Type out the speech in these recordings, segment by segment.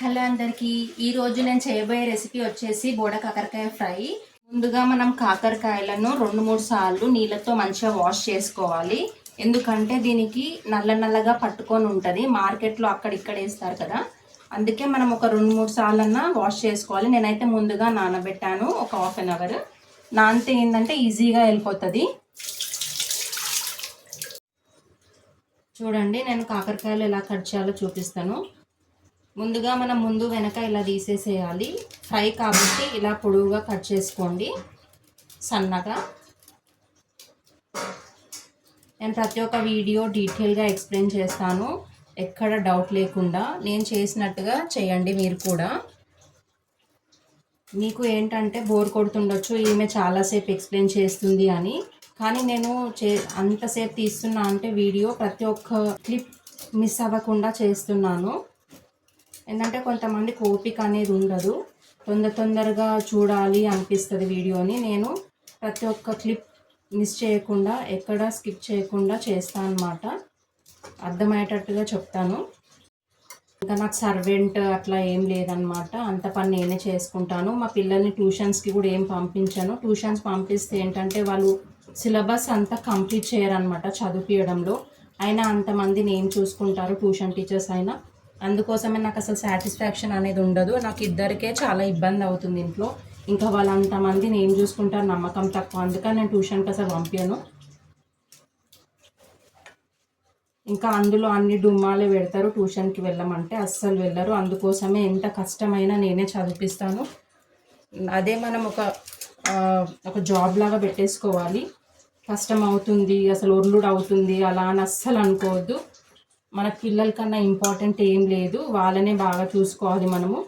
Hello అందరికీ ఈరోజు నేను చేయబోయే రెసిపీ వచ్చేసి బోడ కాకరకాయ ఫ్రై. ముందుగా మనం కాకరకాయలను 2-3 సార్లు నీళ్ళతో మంచిగా వాష్ చేసుకోవాలి. ఎందుకంటే దీనికి నల్లగా పట్టుకొని ఉంటుంది. మార్కెట్లో అక్కడిక్కడ వేస్తారు కదా, అందుకే మనం ఒక 2-3 సార్లన్నా వాష్ చేసుకోవాలి. నేనైతే ముందుగా నానబెట్టాను ఒక ½ అన్ అవర్. నానితే ఏంటంటే ఈజీగా వెళ్ళిపోతుంది. చూడండి, నేను కాకరకాయలు ఎలా కట్ చేయాలో చూపిస్తాను. ముందుగా మనం ముందు వెనక ఇలా తీసేసేయాలి. ఫ్రై కాబట్టి ఇలా పొడవుగా కట్ చేసుకోండి, సన్నగా. నేను ప్రతి ఒక్క వీడియో డీటెయిల్గా ఎక్స్ప్లెయిన్ చేస్తాను, ఎక్కడ డౌట్ లేకుండా. నేను చేసినట్టుగా చేయండి మీరు కూడా. మీకు ఏంటంటే బోర్ కొడుతుండొచ్చు, ఈమె చాలాసేపు ఎక్స్ప్లెయిన్ చేస్తుంది అని. కానీ నేను అంతసేపు తీస్తున్నా అంటే వీడియో ప్రతి ఒక్క క్లిప్ మిస్ అవ్వకుండా చేస్తున్నాను. ఏంటంటే కొంతమంది ఓపిక అనేది ఉండదు, తొందరగా చూడాలి అనిపిస్తుంది వీడియోని. నేను ప్రతి ఒక్క క్లిప్ మిస్ చేయకుండా, ఎక్కడ స్కిప్ చేయకుండా చేస్తాను అన్నమాట. అర్థమయ్యేటట్టుగా చెప్తాను. ఇంకా నాకు సర్వెంట్ అట్లా ఏం లేదనమాట, అంత పని నేనే చేసుకుంటాను. మా పిల్లల్ని ట్యూషన్స్కి కూడా ఏం పంపించాను. ట్యూషన్స్ పంపిస్తే ఏంటంటే వాళ్ళు సిలబస్ అంతా కంప్లీట్ చేయరనమాట చదివించడంలో. అయినా అంతమందిని ఏం చూసుకుంటారు ట్యూషన్ టీచర్స్ అయినా. అందుకోసమే నాకు అసలు సాటిస్ఫాక్షన్ అనేది ఉండదు. నాకు ఇద్దరికే చాలా ఇబ్బంది అవుతుంది ఇంట్లో. ఇంకా వాళ్ళంతమందిని ఏం చూసుకుంటారు, నమ్మకం తక్కువ. అందుకని నేను ట్యూషన్కి అసలు పంపాను. ఇంకా అందులో అన్ని డుమ్మాలే పెడతారు, ట్యూషన్కి వెళ్ళమంటే అస్సలు వెళ్ళరు. అందుకోసమే ఎంత కష్టమైనా నేనే చదివిస్తాను. అదే మనం ఒక జాబ్ లాగా పెట్టేసుకోవాలి. కష్టం అవుతుంది, అసలు ఒర్లుడు అవుతుంది అలా అని అస్సలు అనుకోవద్దు. మన పిల్లల కన్నా ఇంపార్టెంట్ ఏం లేదు, వాళ్ళనే బాగా చూసుకోవాలి మనము.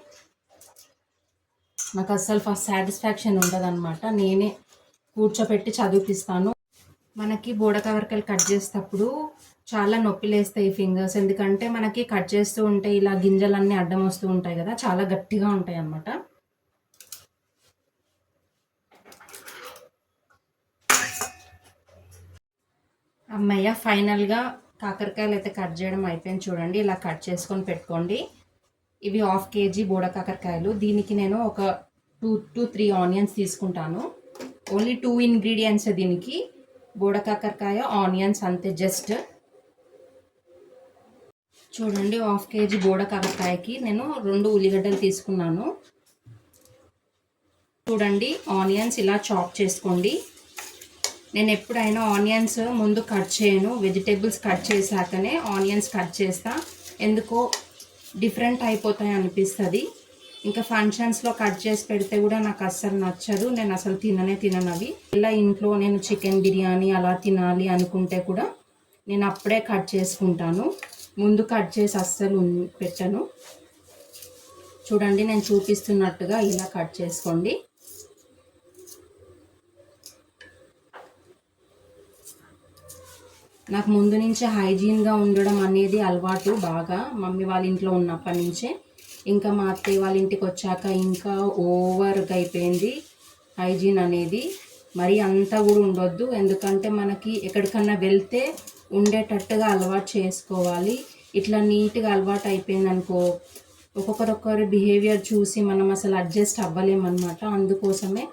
నాకు అస్సలు ఫస్ట్ సాటిస్ఫాక్షన్ ఉండదు అనమాట. నేనే కూర్చోపెట్టి చదివిస్తాను. మనకి బోడ కాకరకాయలు కట్ చేసేటప్పుడు చాలా నొప్పి లేస్తాయి ఫింగర్స్. ఎందుకంటే మనకి కట్ చేస్తూ ఉంటే ఇలా గింజలన్నీ అడ్డం వస్తూ ఉంటాయి కదా, చాలా గట్టిగా ఉంటాయి అన్నమాట. అమ్మయ్య, ఫైనల్గా కాకరకాయలు అయితే కట్ చేయడం అయిపోయింది. చూడండి, ఇలా కట్ చేసుకొని పెట్టుకోండి. ఇవి ½ kg బోడ కాకరకాయలు. దీనికి నేను ఒక 2 to 3 ఆనియన్స్ తీసుకుంటాను. ఓన్లీ 2 ఇంగ్రీడియంట్స్ దీనికి, బోడ కాకరకాయ, ఆనియన్స్, అంతే. జస్ట్ చూడండి, ½ kg బోడ కాకరకాయకి నేను 2 ఉల్లిగడ్డలు తీసుకున్నాను. చూడండి, ఆనియన్స్ ఇలా చాప్ చేసుకోండి. నేను ఎప్పుడైనా ఆనియన్స్ ముందు కట్ చేయను, వెజిటేబుల్స్ కట్ చేశాకనే ఆనియన్స్ కట్ చేస్తా. ఎందుకో డిఫరెంట్ అయిపోతాయి అనిపిస్తుంది. ఇంకా ఫంక్షన్స్లో కట్ చేసి పెడితే కూడా నాకు అస్సలు నచ్చదు, నేను అసలు తినను అవి. ఇలా ఇంట్లో నేను చికెన్ బిర్యానీ అలా తినాలి అనుకుంటే కూడా నేను అప్పుడే కట్ చేసుకుంటాను, ముందు కట్ చేసి అస్సలు పెట్టను. చూడండి, నేను చూపిస్తున్నట్టుగా ఇలా కట్ చేసుకోండి. నాకు ముందు నుంచే హైజీన్గా ఉండడం అనేది అలవాటు బాగా, మమ్మీ వాళ్ళ ఇంట్లో ఉన్నప్పటి నుంచే. ఇంకా మా అత్తయ్య వాళ్ళ ఇంటికి వచ్చాక ఇంకా ఓవర్గా అయిపోయింది హైజీన్ అనేది. మరి అంతా కూడా ఉండొద్దు, ఎందుకంటే మనకి ఎక్కడికన్నా వెళ్తే ఉండేటట్టుగా అలవాటు చేసుకోవాలి. ఇట్లా నీట్గా అలవాటు అయిపోయింది అనుకో, ఒక్కొక్కరి బిహేవియర్ చూసి మనం అసలు అడ్జస్ట్ అవ్వలేమన్నమాట. అందుకోసమే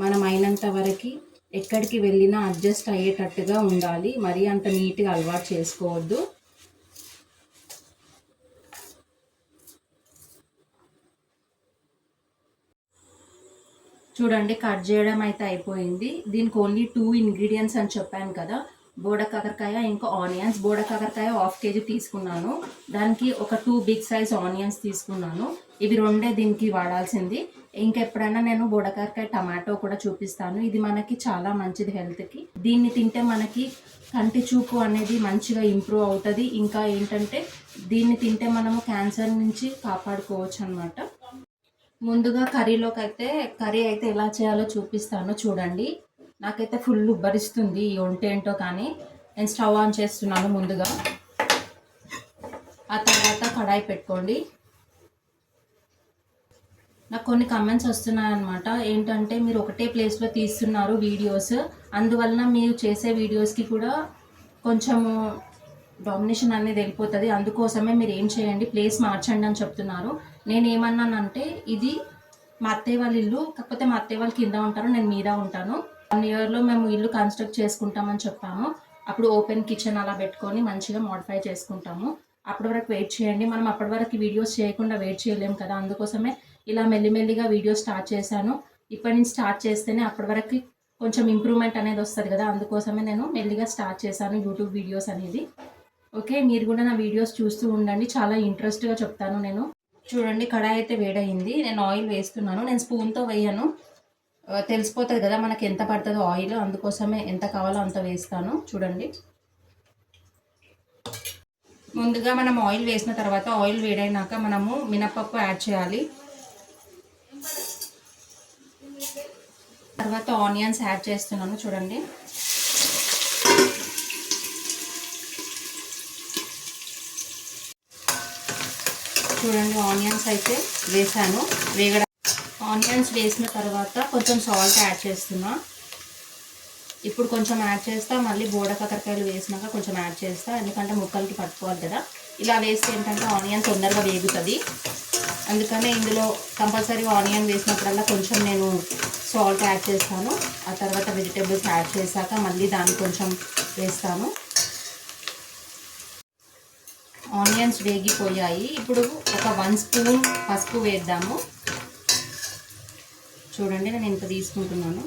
మనం అయినంత వరకు ఎక్కడికి వెళ్ళినా అడ్జస్ట్ అయ్యేటట్టుగా ఉండాలి, మరీ అంత నీట్గా అలవాటు చేసుకోవద్దు. చూడండి, కట్ చేయడం అయితే అయిపోయింది. దీనికి ఓన్లీ 2 ఇంగ్రీడియంట్స్ అని చెప్పాను కదా, బోడ కాకరకాయ ఇంకా ఆనియన్స్. బోడ కాకరకాయ ½ kg తీసుకున్నాను, దానికి ఒక 2 బిగ్ సైజ్ ఆనియన్స్ తీసుకున్నాను. ఇవి రెండే దీనికి వాడాల్సింది. ఇంకెప్పుడైనా నేను బోడ కాకరకాయ టమాటో కూడా చూపిస్తాను. ఇది మనకి చాలా మంచిది హెల్త్కి. దీన్ని తింటే మనకి కంటి చూపు అనేది మంచిగా ఇంప్రూవ్ అవుతుంది. ఇంకా ఏంటంటే దీన్ని తింటే మనము క్యాన్సర్ నుంచి కాపాడుకోవచ్చు అన్నమాట. ముందుగా కర్రీ అయితే ఎలా చేయాలో చూపిస్తాను. చూడండి, నాకైతే ఫుల్ ఉబ్బరిస్తుంది ఈ ఏంటో కానీ. నేను స్టవ్ ఆన్ చేస్తున్నాను ముందుగా. ఆ తర్వాత కడాయి పెట్టుకోండి. నాకు కొన్ని కమెంట్స్ వస్తున్నాయన్నమాట, ఏంటంటే మీరు ఒకటే ప్లేస్లో తీస్తున్నారు వీడియోస్, అందువలన మీరు చేసే వీడియోస్కి కూడా కొంచెము డామినేషన్ అనేది వెళ్ళిపోతుంది. అందుకోసమే మీరు ఏం చేయండి, ప్లేస్ మార్చండి అని చెప్తున్నారు. నేను ఏమన్నానంటే ఇది మా అత్తయ్య వాళ్ళ ఇల్లు, కాకపోతే మా అత్తయ్య వాళ్ళు కింద ఉంటారు, నేను మీద ఉంటాను. 1 ఇయర్లో మేము ఇల్లు కన్స్ట్రక్ట్ చేసుకుంటామని చెప్పాము. అప్పుడు ఓపెన్ కిచెన్ అలా పెట్టుకొని మంచిగా మోడిఫై చేసుకుంటాము. అప్పటి వరకు వెయిట్ చేయండి. మనం అప్పటి వరకు వీడియోస్ చేయకుండా వెయిట్ చేయలేము కదా, అందుకోసమే ఇలా మెల్లిమెల్లిగా వీడియో స్టార్ట్ చేశాను. ఇప్పటి నుంచి స్టార్ట్ చేస్తేనే అప్పటి వరకు కొంచెం ఇంప్రూవ్మెంట్ అనేది వస్తుంది కదా, అందుకోసమే నేను మెల్లిగా స్టార్ట్ చేశాను యూట్యూబ్ వీడియోస్ అనేది. ఓకే, మీరు కూడా నా వీడియోస్ చూస్తూ ఉండండి, చాలా ఇంట్రెస్ట్గా చెప్తాను నేను. చూడండి, కడాయి అయితే వేడయింది. నేను ఆయిల్ వేస్తున్నాను. నేను స్పూన్తో వేయను, తెలిసిపోతుంది కదా మనకి ఎంత పడుతుందో ఆయిల్, అందుకోసమే ఎంత కావాలో అంత వేస్తాను. చూడండి, ముందుగా మనం ఆయిల్ వేసిన తర్వాత ఆయిల్ వేడైనాక మనము మినపప్పు యాడ్ చేయాలి. తర్వాత ఆనియన్స్ యాడ్ చేస్తున్నాను. చూడండి, ఆనియన్స్ అయితే వేసాను. ఆనియన్స్ వేసిన తర్వాత కొంచెం సాల్ట్ యాడ్ చేస్తున్నా. ఇప్పుడు కొంచెం యాడ్ చేస్తా, మళ్ళీ బోడ కాకరకాయలు వేసినాక కొంచెం యాడ్ చేస్తా, ఎందుకంటే ముక్కలకి పట్టుకోవాలి కదా. ఇలా వేస్తే ఏంటంటే ఆనియన్ తొందరగా వేగుతుంది. అందుకనే ఇందులో కంపల్సరీ ఆనియన్ వేసినప్పుడల్లా కొంచెం నేను సాల్ట్ యాడ్ చేస్తాను. ఆ తర్వాత వెజిటేబుల్స్ యాడ్ చేశాక మళ్ళీ దాన్ని కొంచెం వేస్తాను. ఆనియన్స్ వేగిపోయాయి. ఇప్పుడు ఒక 1 స్పూన్ పసుపు వేద్దాము. చూడండి, నేను ఇంత తీసుకుంటున్నాను.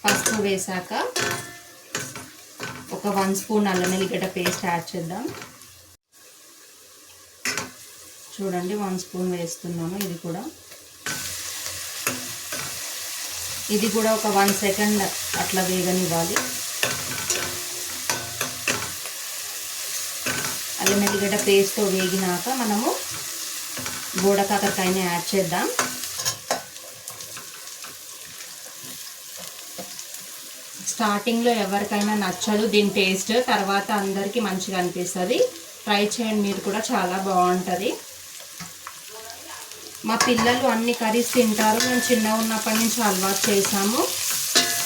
పసుపు వేసాక ఒక 1 స్పూన్ అల్లం వెల్లిగడ్డ పేస్ట్ యాడ్ చేద్దాం. చూడండి, 1 స్పూన్ వేస్తున్నాను. ఇది కూడా ఒక 1 సెకండ్ అట్లా వేగనివ్వాలి. అల్లం వెల్లిగడ్డ పేస్ట్తో వేగినాక మనము బోడ కాకరకాయని యాడ్ చేద్దాం. స్టార్టింగ్లో ఎవరికైనా నచ్చదు దీని టేస్ట్, తర్వాత అందరికీ మంచిగా అనిపిస్తుంది. ట్రై చేయండి మీరు కూడా, చాలా బాగుంటుంది. మా పిల్లలు అన్ని కర్రీస్ తింటారు. మేము చిన్నగా ఉన్నప్పటి నుంచి అలవాటు చేసాము.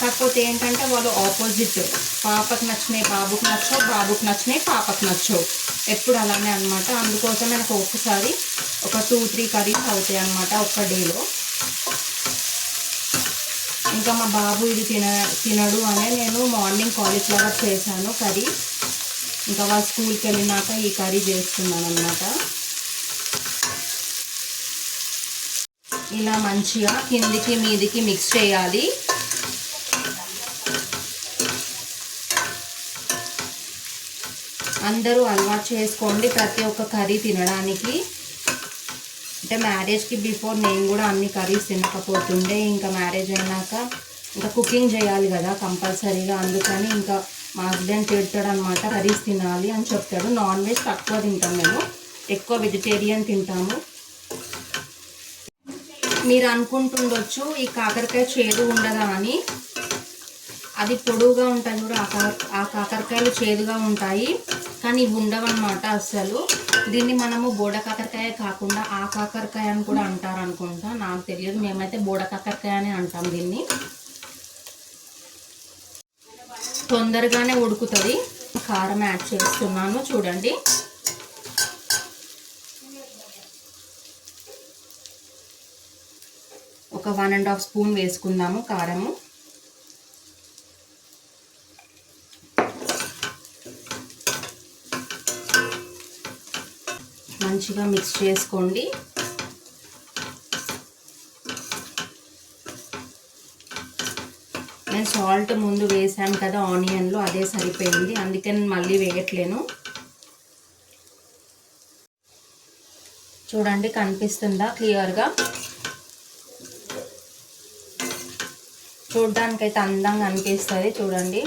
కాకపోతే ఏంటంటే వాళ్ళు ఆపోజిట్, పాపకు నచ్చినాయి బాబుకు నచ్చవు, బాబుకు నచ్చినాయి పాపకు నచ్చవు, ఎప్పుడు అలానే అనమాట. అందుకోసం నాకు ఒక్కసారి ఒక 2-3 కర్రీస్ అవుతాయి అనమాట ఒక్క డేలో. ఇంకా మా బాబు ఇది తినడు అనే నేను మార్నింగ్ కాలీఫ్లవర్ చేశాను కర్రీ. ఇంకా వాళ్ళు స్కూల్కి వెళ్ళినాక ఈ కర్రీ చేస్తున్నాను అనమాట. ఇలా మంచిగా కిందికి మీదికి మిక్స్ చేయాలి. అందరూ అలవాటు చేసుకోండి ప్రతి ఒక్క కర్రీ తినడానికి. అంటే మ్యారేజ్కి బిఫోర్ నేను కూడా అన్ని కర్రీస్ తినకపోతుండే, ఇంకా మ్యారేజ్ అయినాక ఇంకా కుకింగ్ చేయాలి కదా కంపల్సరీగా. అందుకని ఇంకా మా హస్బెండ్ తిడతాడు అనమాట, కర్రీస్ తినాలి అని చెప్తాడు. నాన్ వెజ్ తక్కువ తింటాం, మేము ఎక్కువ వెజిటేరియన్ తింటాము. మీరు అనుకుంటుండొచ్చు ఈ కాకరకాయ చేదు ఉండదా అని. అది పొడువుగా ఉంటాయి కూడా, ఆ కాకరకాయలు చేదుగా ఉంటాయి, కానీ ఇవి ఉండవన్నమాట అస్సలు. దీన్ని మనము బోడ కాకరకాయ కాకుండా ఆ కాకరకాయ అని కూడా అంటారు అనుకుంటా, నాకు తెలియదు. మేమైతే బోడ కాకరకాయ అని అంటాం దీన్ని. తొందరగానే ఉడుకుతుంది. కారం యాడ్ చేస్తున్నాను. చూడండి, ఒక 1.5 స్పూన్ వేసుకుందాము కారము. మంచిగా మిక్స్ చేసుకోండి. నేను సాల్ట్ ముందు వేసాను కదా ఆనియన్లో, అదే సరిపోయింది, అందుకే నేను మళ్ళీ వేయట్లేను. చూడండి, కనిపిస్తుందా క్లియర్గా? చూడ్డానికైతే అందంగా అనిపిస్తుంది. చూడండి,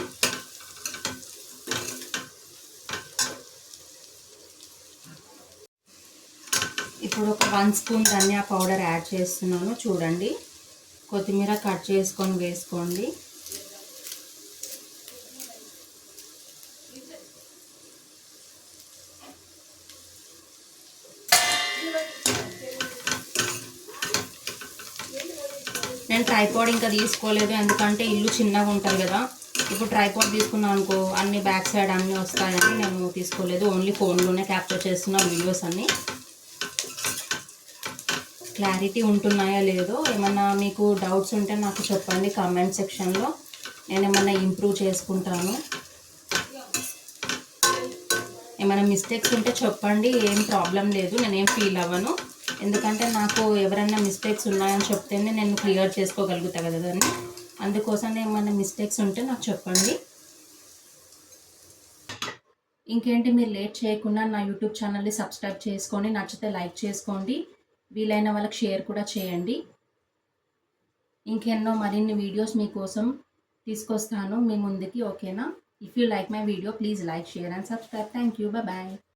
ఇప్పుడు ఒక 1 స్పూన్ ధనియా పౌడర్ యాడ్ చేస్తున్నాను. చూడండి, కొత్తిమీర కట్ చేసుకొని వేసుకోండి. నేను ట్రైపాడ్ ఇంకా తీసుకోలేదు, ఎందుకంటే ఇల్లు చిన్నగా ఉంటుంది కదా. ఇప్పుడు ట్రైపాడ్ తీసుకున్నాను అనుకో అన్ని బ్యాక్ సైడ్ అన్నీ వస్తాయని నేను తీసుకోలేదు. ఓన్లీ ఫోన్లోనే క్యాప్చర్ చేస్తున్న వీడియోస్ అన్నీ. క్లారిటీ ఉంటున్నాయో లేదో, ఏమన్నా మీకు డౌట్స్ ఉంటే నాకు చెప్పండి కామెంట్ సెక్షన్లో. నేను ఏమన్నా ఇంప్రూవ్ చేసుకుంటాను. ఏమైనా మిస్టేక్స్ ఉంటే చెప్పండి, ఏం ప్రాబ్లం లేదు, నేనేం ఫీల్ అవ్వను. ఎందుకంటే నాకు ఎవరైనా మిస్టేక్స్ ఉన్నాయని చెప్తేనే నేను క్లియర్ చేసుకోగలుగుతా కదా దాన్ని. అందుకోసం ఏమైనా మిస్టేక్స్ ఉంటే నాకు చెప్పండి. ఇంకేంటి, మీరు లేట్ చేయకుండా నా యూట్యూబ్ ఛానల్ని సబ్స్క్రైబ్ చేసుకొని, నచ్చితే లైక్ చేసుకోండి, వీలైన వాళ్ళకి షేర్ కూడా చేయండి. ఇంకెన్నో మరిన్ని వీడియోస్ మీకోసం తీసుకొస్తాను మీ ముందుకి, ఓకేనా? If you like my video please like, share and subscribe. Thank you, bye.